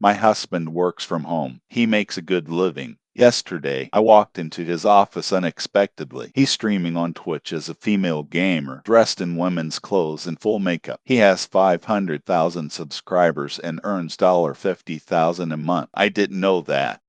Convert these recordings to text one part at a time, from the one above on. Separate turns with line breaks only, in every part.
My husband works from home. He makes a good living. Yesterday, I walked into his office unexpectedly. He's streaming on Twitch as a female gamer, dressed in women's clothes and full makeup. He has 500,000 subscribers and earns $50,000 a month. I didn't know that.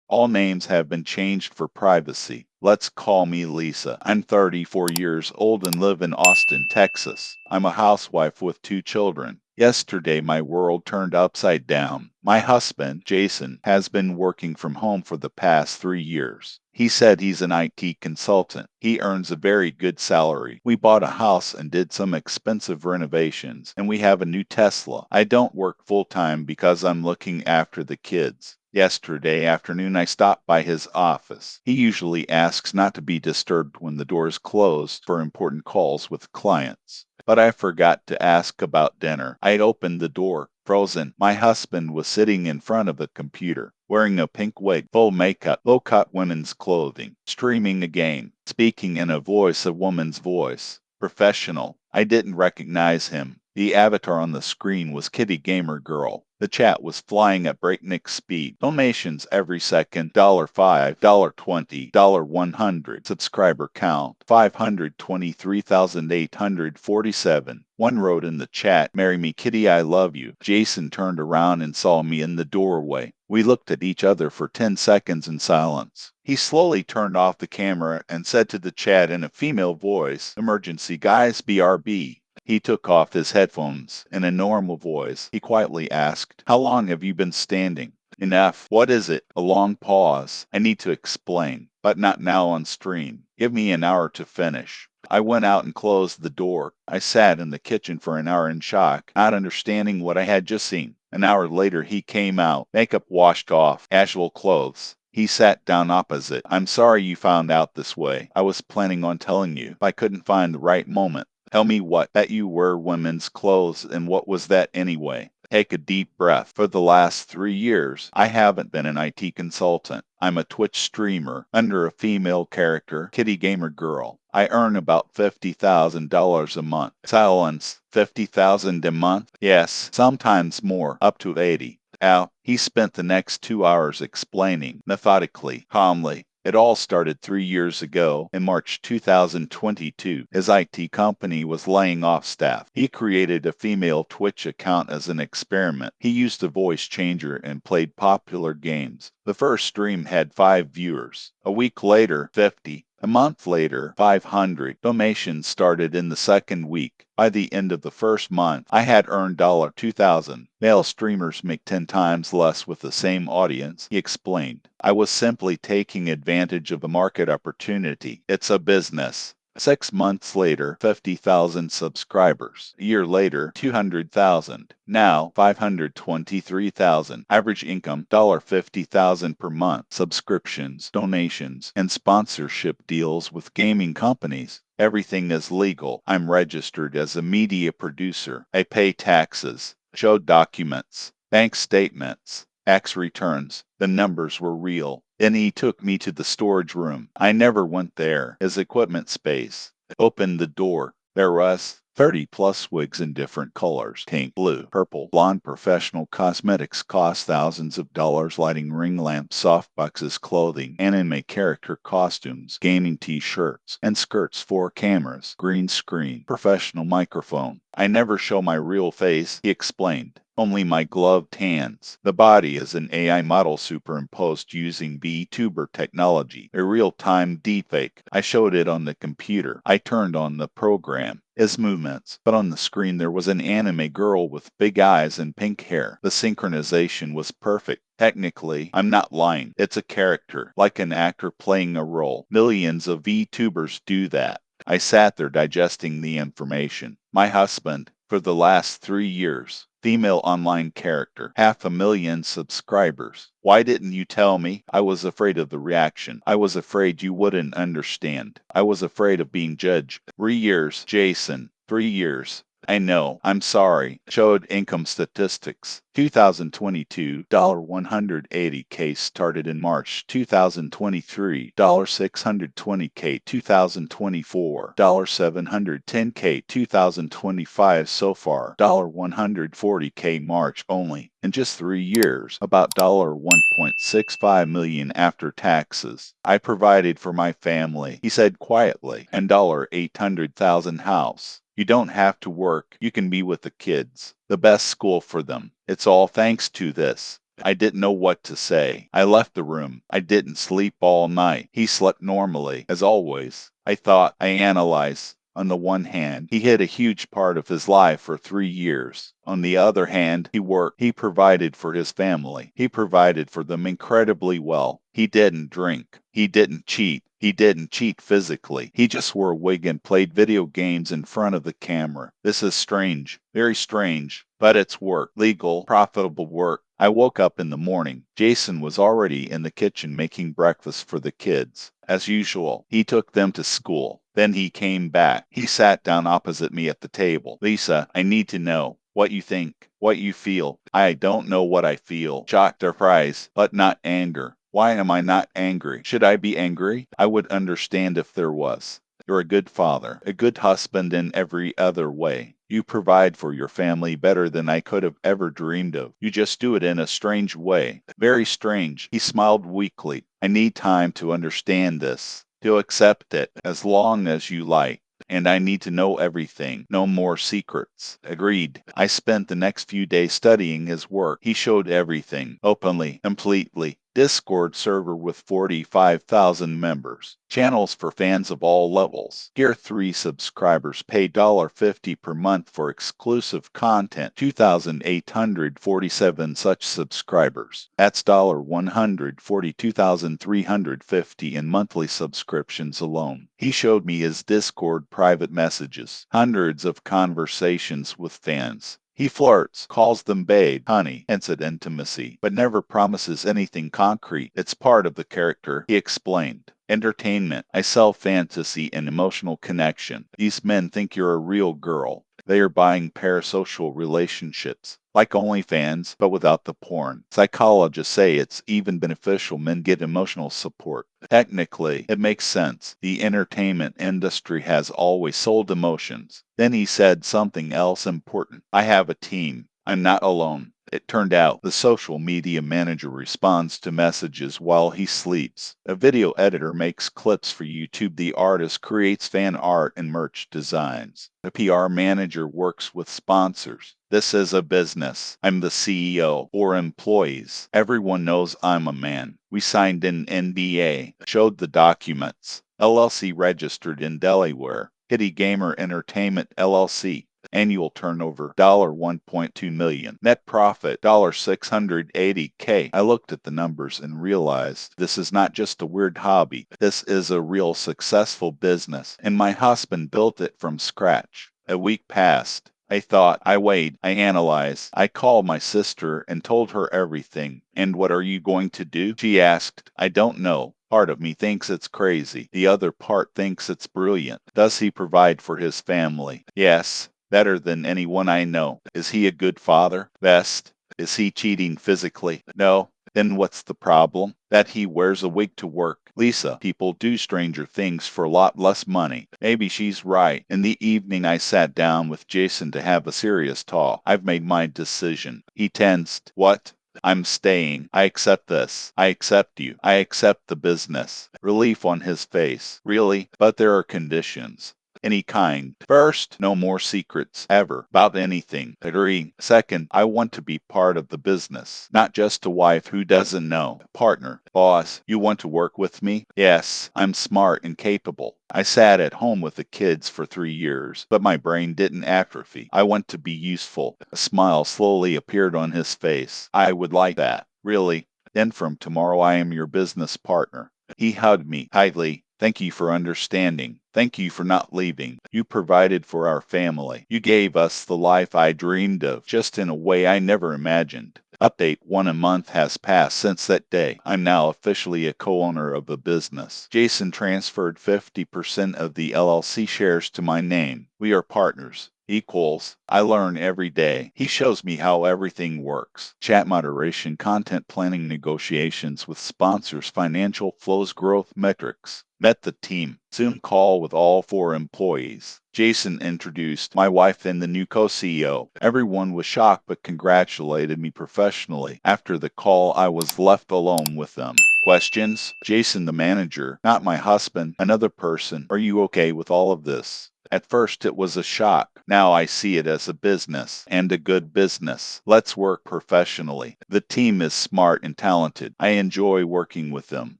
All names have been changed for privacy. Let's call me Lisa. I'm 34 years old and live in Austin, Texas. I'm a housewife with 2 children. Yesterday, my world turned upside down. My husband, Jason, has been working from home for the past 3 years. He said he's an IT consultant. He earns a very good salary. We bought a house and did some expensive renovations, and we have a new Tesla. I don't work full time because I'm looking after the kids. Yesterday afternoon, I stopped by his office. He usually asks not to be disturbed when the doors close for important calls with clients. But I forgot to ask about dinner. I had opened the door, frozen. My husband was sitting in front of a computer, wearing a pink wig, full makeup, low-cut women's clothing, streaming a game, speaking in a woman's voice. Professional. I didn't recognize him. The avatar on the screen was Kitty Gamer Girl. The chat was flying at breakneck speed. Donations every second. $5, $20, $100. Subscriber count 523,847. One wrote in the chat, "Marry me, Kitty, I love you." Jason turned around and saw me in the doorway. We looked at each other for 10 seconds in silence. He slowly turned off the camera and said to the chat in a female voice, "Emergency guys, BRB." He took off his headphones. In a normal voice, he quietly asked, "How long have you been standing?" "Enough. What is it?" A long pause. I need to explain, but not now on stream. Give me an hour to finish. I went out and closed the door. I sat in the kitchen for an hour in shock, not understanding what I had just seen. An hour later, he came out, makeup washed off, casual clothes. He sat down opposite. "I'm sorry you found out this way. I was planning on telling you, but I couldn't find the right moment." "Tell me what?" "That you wear women's clothes, and what was that anyway?" Take a deep breath. For the last 3 years, I haven't been an IT consultant. I'm a Twitch streamer under a female character, Kitty Gamer Girl. I earn about $50,000 a month. Silence. 50,000 a month? Yes, sometimes more, up to 80. Al, he spent the next 2 hours explaining, methodically, calmly. It all started 3 years ago, in March 2022. His IT company was laying off staff. He created a female Twitch account as an experiment. He used a voice changer and played popular games. The first stream had 5 viewers. A week later, 50. A month later, 500. Donations started in the second week. By the end of the first month, I had earned $2,000. Male streamers make 10 times less with the same audience, he explained. I was simply taking advantage of a market opportunity. It's a business. 6 months later, 50,000 subscribers. A year later, 200,000. Now, 523,000. Average income, $50,000 per month. Subscriptions, donations, and sponsorship deals with gaming companies. Everything is legal. I'm registered as a media producer. I pay taxes. Showed documents, bank statements, tax returns. The numbers were real. Then he took me to the storage room. I never went there. His equipment space. Opened the door. There was 30 plus wigs in different colors. Pink, blue, purple, blonde. Professional cosmetics cost thousands of dollars. Lighting, ring lamps, softboxes, clothing, anime character costumes, gaming t-shirts, and skirts, 4 cameras, green screen, professional microphone. I never show my real face, he explained. Only my gloved hands. The body is an AI model superimposed using VTuber technology, a real-time deepfake. I showed it on the computer. I turned on the program. His movements, but on the screen there was an anime girl with big eyes and pink hair. The synchronization was perfect. Technically, I'm not lying. It's a character, like an actor playing a role. Millions of VTubers do that. I sat there digesting the information. My husband, for the last 3 years, female online character, 500,000 subscribers. Why didn't you tell me? I was afraid of the reaction. I was afraid you wouldn't understand. I was afraid of being judged. 3 years, Jason. 3 years. I know. I'm sorry. Showed income statistics. 2022, $180K started in March 2023, $620K 2024, $710K 2025 so far, $140K March only. In just 3 years, about $1.65 million after taxes. I provided for my family, he said quietly, and $800,000 house. You don't have to work. You can be with the kids. The best school for them. It's all thanks to this. I didn't know what to say. I left the room. I didn't sleep all night. He slept normally, as always. I analyzed. On the one hand, he hid a huge part of his life for 3 years. On the other hand, he worked. He provided for his family. He provided for them incredibly well. He didn't drink. He didn't cheat. He didn't cheat physically. He just wore a wig and played video games in front of the camera. This is strange. Very strange. But it's work. Legal, profitable work. I woke up in the morning. Jason was already in the kitchen making breakfast for the kids. As usual, he took them to school. Then he came back. He sat down opposite me at the table. Lisa, I need to know what you think, what you feel. I don't know what I feel. Shocked, surprise, but not anger. Why am I not angry? Should I be angry? I would understand if there was. You're a good father, a good husband in every other way. You provide for your family better than I could have ever dreamed of. You just do it in a strange way. Very strange. He smiled weakly. I need time to understand this, to accept it, as long as you like. And I need to know everything. No more secrets. Agreed. I spent the next few days studying his work. He showed everything, openly, completely. Discord server with 45,000 members. Channels for fans of all levels. Tier 3 subscribers pay $50 per month for exclusive content. 2,847 such subscribers. That's $142,350 in monthly subscriptions alone. He showed me his Discord private messages. Hundreds of conversations with fans. He flirts, calls them babe, honey, hints at intimacy, but never promises anything concrete. It's part of the character, he explained. Entertainment. I sell fantasy and emotional connection. These men think you're a real girl. They are buying parasocial relationships. Like OnlyFans, but without the porn. Psychologists say it's even beneficial men get emotional support. Technically, it makes sense. The entertainment industry has always sold emotions. Then he said something else important. I have a team. I'm not alone. It turned out the social media manager responds to messages while he sleeps. A video editor makes clips for YouTube. The artist creates fan art and merch designs. The PR manager works with sponsors. This is a business. I'm the CEO or employees. Everyone knows I'm a man. We signed an NDA, showed the documents. LLC registered in Delaware. Kitty Gamer Entertainment LLC. Annual turnover $1.2 million. Net profit $680K. I looked at the numbers and realized this is not just a weird hobby. This is a real successful business, and my husband built it from scratch. A week passed. I thought, I weighed, I analyzed. I called my sister and told her everything. And what are you going to do? She asked. I don't know. Part of me thinks it's crazy. The other part thinks it's brilliant. Does he provide for his family? Yes. Better than anyone I know. Is he a good father? Best. Is he cheating physically? No. Then what's the problem? That he wears a wig to work. Lisa, people do stranger things for a lot less money. Maybe she's right. In the evening I sat down with Jason to have a serious talk. I've made my decision. He tensed. What? I'm staying. I accept this. I accept you. I accept the business. Relief on his face. Really? But there are conditions. Any kind. First, no more secrets, ever, about anything. Agree. Second, I want to be part of the business, not just a wife who doesn't know. Partner. Boss, you want to work with me? Yes, I'm smart and capable. I sat at home with the kids for 3 years, but my brain didn't atrophy. I want to be useful. A smile slowly appeared on his face. I would like that. Really. Then from tomorrow I am your business partner. He hugged me tightly. Thank you for understanding. Thank you for not leaving. You provided for our family. You gave us the life I dreamed of, just in a way I never imagined. Update 1 a month has passed since that day. I'm now officially a co-owner of the business. Jason transferred 50% of the LLC shares to my name. We are partners. equals I learn every day. He shows me how everything works. Chat moderation, content planning, negotiations with sponsors, financial flows, growth metrics. Met the team. Zoom call with all 4 employees. Jason introduced my wife and the new co-CEO. Everyone was shocked but congratulated me professionally. After the call, I was left alone with them. Questions? Jason, the manager, not my husband, another person. Are you okay with all of this? At first it was a shock. Now I see it as a business, and a good business. Let's work professionally. The team is smart and talented. I enjoy working with them.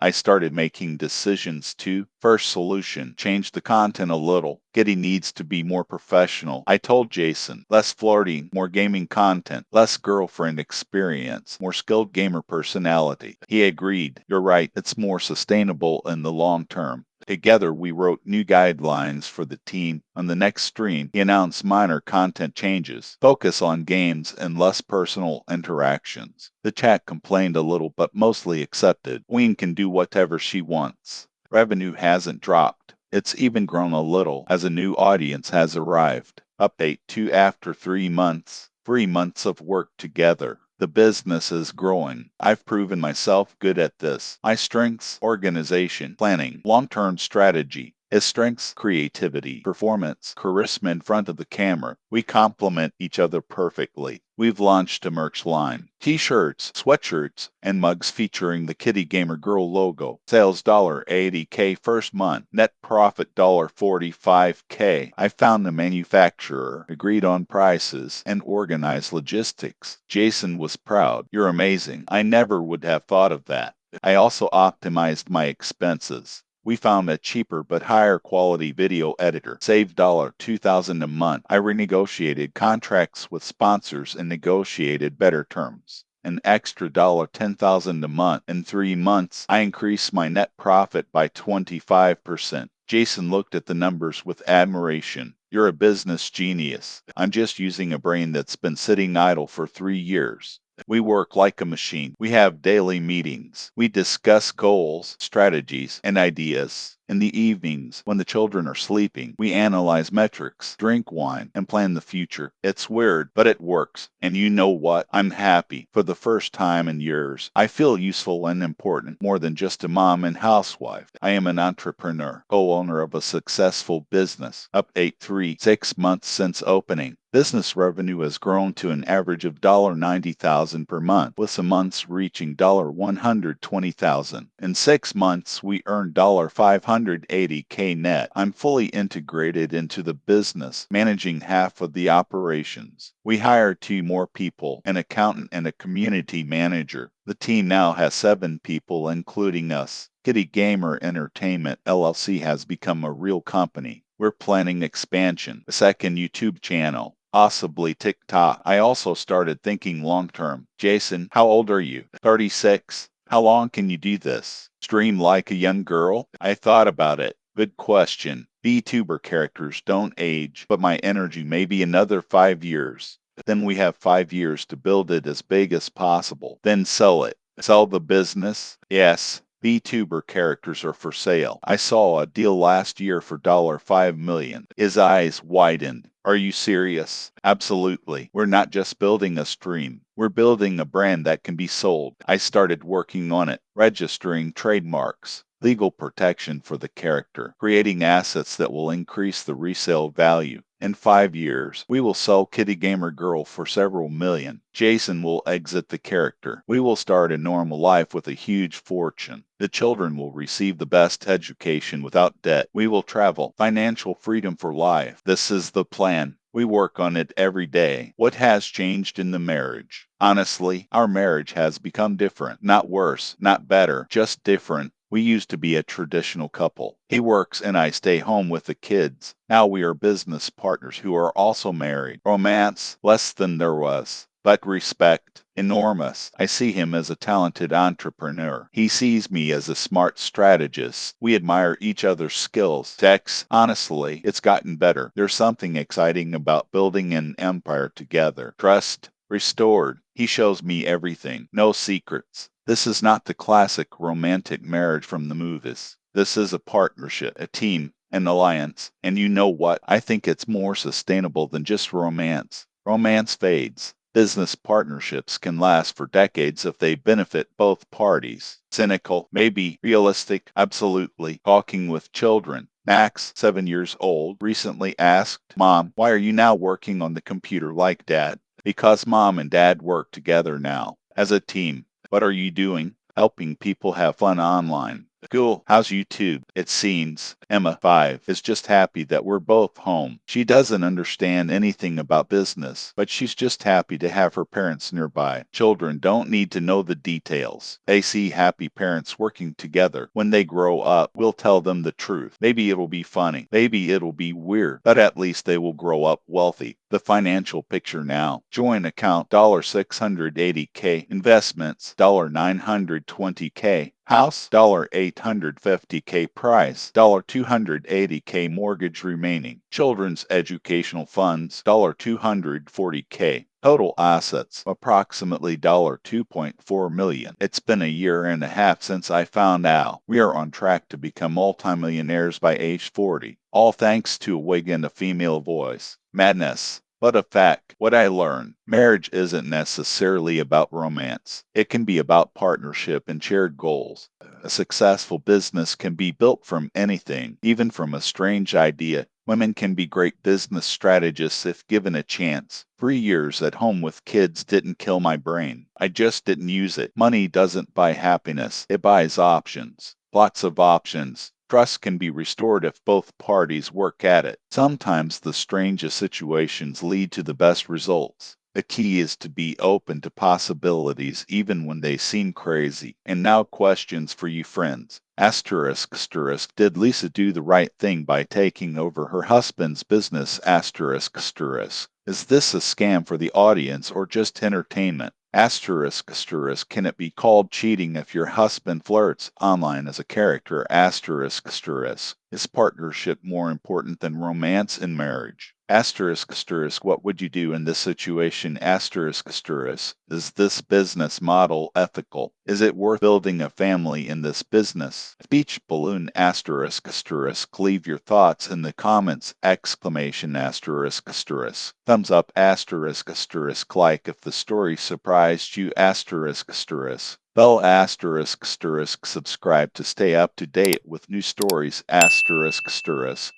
I started making decisions too. First solution, change the content a little. Getty needs to be more professional. I told Jason, less flirting, more gaming content, less girlfriend experience, more skilled gamer personality. He agreed. You're right, it's more sustainable in the long term. Together, we wrote new guidelines for the team. On the next stream, he announced minor content changes, focus on games and less personal interactions. The chat complained a little but mostly accepted. Queen can do whatever she wants. Revenue hasn't dropped. It's even grown a little as a new audience has arrived. Update 2 after 3 months. 3 months of work together. The business is growing. I've proven myself good at this. My strengths, organization, planning, long-term strategy. His strengths, creativity, performance, charisma in front of the camera. We complement each other perfectly. We've launched a merch line. T-shirts, sweatshirts, and mugs featuring the Kitty Gamer Girl logo. Sales $80K first month. Net profit $45K. I found the manufacturer, agreed on prices, and organized logistics. Jason was proud. You're amazing. I never would have thought of that. I also optimized my expenses. We found a cheaper but higher quality video editor, saved $2,000 a month. I renegotiated contracts with sponsors and negotiated better terms. An extra $10,000 a month. In 3 months, I increased my net profit by 25%. Jason looked at the numbers with admiration. You're a business genius. I'm just using a brain that's been sitting idle for 3 years. We work like a machine. We have daily meetings. We discuss goals, strategies, and ideas. In the evenings, when the children are sleeping, we analyze metrics, drink wine, and plan the future. It's weird, but it works. And you know what? I'm happy. For the first time in years, I feel useful and important, more than just a mom and housewife. I am an entrepreneur, co-owner of a successful business. Update 3, 6 months since opening. Business revenue has grown to an average of $90,000 per month, with some months reaching $120,000. In 6 months, we earned $580K net. I'm fully integrated into the business, managing half of the operations. We hired 2 more people, an accountant and a community manager. The team now has 7 people, including us. Kitty Gamer Entertainment LLC has become a real company. We're planning expansion, a second YouTube channel, possibly TikTok. I also started thinking long term. Jason, how old are you? 36. How long can you do this? Stream like a young girl? I thought about it. Good question. VTuber characters don't age, but my energy may be another 5 years. Then we have 5 years to build it as big as possible. Then sell it. Sell the business? Yes. VTuber characters are for sale. I saw a deal last year for $5 million. His eyes widened. Are you serious? Absolutely. We're not just building a stream. We're building a brand that can be sold. I started working on it, registering trademarks, legal protection for the character, creating assets that will increase the resale value. In 5 years, we will sell Kitty Gamer Girl for several million. Jason will exit the character. We will start a normal life with a huge fortune. The children will receive the best education without debt. We will travel. Financial freedom for life. This is the plan. We work on it every day. What has changed in the marriage? Honestly, our marriage has become different. Not worse, not better, just different. We used to be a traditional couple. He works and I stay home with the kids. Now we are business partners who are also married. Romance, less than there was. But respect, enormous. I see him as a talented entrepreneur. He sees me as a smart strategist. We admire each other's skills. Tex, honestly, it's gotten better. There's something exciting about building an empire together. Trust, restored. He shows me everything. No secrets. This is not the classic romantic marriage from the movies. This is a partnership, a team. an alliance, and you know what? I think it's more sustainable than just romance. Romance fades. Business partnerships can last for decades if they benefit both parties. Cynical, maybe. Realistic, absolutely. Talking with children. Max, 7 years old, recently asked, "Mom, why are you now working on the computer like Dad?" "Because Mom and Dad work together now, as a team." "What are you doing?" "Helping people have fun online." "Cool. How's YouTube?" "It seems." Emma, 5, is just happy that we're both home. She doesn't understand anything about business, but she's just happy to have her parents nearby. Children don't need to know the details. They see happy parents working together. When they grow up, we'll tell them the truth. Maybe it'll be funny. Maybe it'll be weird, but at least they will grow up wealthy. The financial picture now. Joint account $680K. Investments $920K. House $850K. Price $280K. Mortgage remaining. Children's educational funds $240K. Total assets approximately $2.4 million. It's been a year and a half since I found out. We are on track to become multimillionaires by age 40. All thanks to a wig and a female voice. Madness. But a fact, what I learned, marriage isn't necessarily about romance. It can be about partnership and shared goals. A successful business can be built from anything, even from a strange idea. Women can be great business strategists if given a chance. 3 years at home with kids didn't kill my brain. I just didn't use it. Money doesn't buy happiness. It buys options. Lots of options. Trust can be restored if both parties work at it. Sometimes the strangest situations lead to the best results. The key is to be open to possibilities even when they seem crazy. And now questions for you friends. Asterisk, asterisk, did Lisa do the right thing by taking over her husband's business? Asterisk, asterisk. Is this a scam for the audience or just entertainment? Asterisk, asterisk, can it be called cheating if your husband flirts online as a character? Asterisk, asterisk. Is partnership more important than romance in marriage? Asterisk, asterisk, what would you do in this situation? Asterisk, asterisk. Is this business model ethical? Is it worth building a family in this business? Speech balloon. Asterisk, asterisk. Leave your thoughts in the comments! Exclamation. Asterisk, asterisk. Thumbs up. Asterisk, asterisk. Like if the story surprised you. Asterisk, asterisk. Bell. Asterisk, asterisk. Subscribe to stay up to date with new stories. Asterisk, asterisk.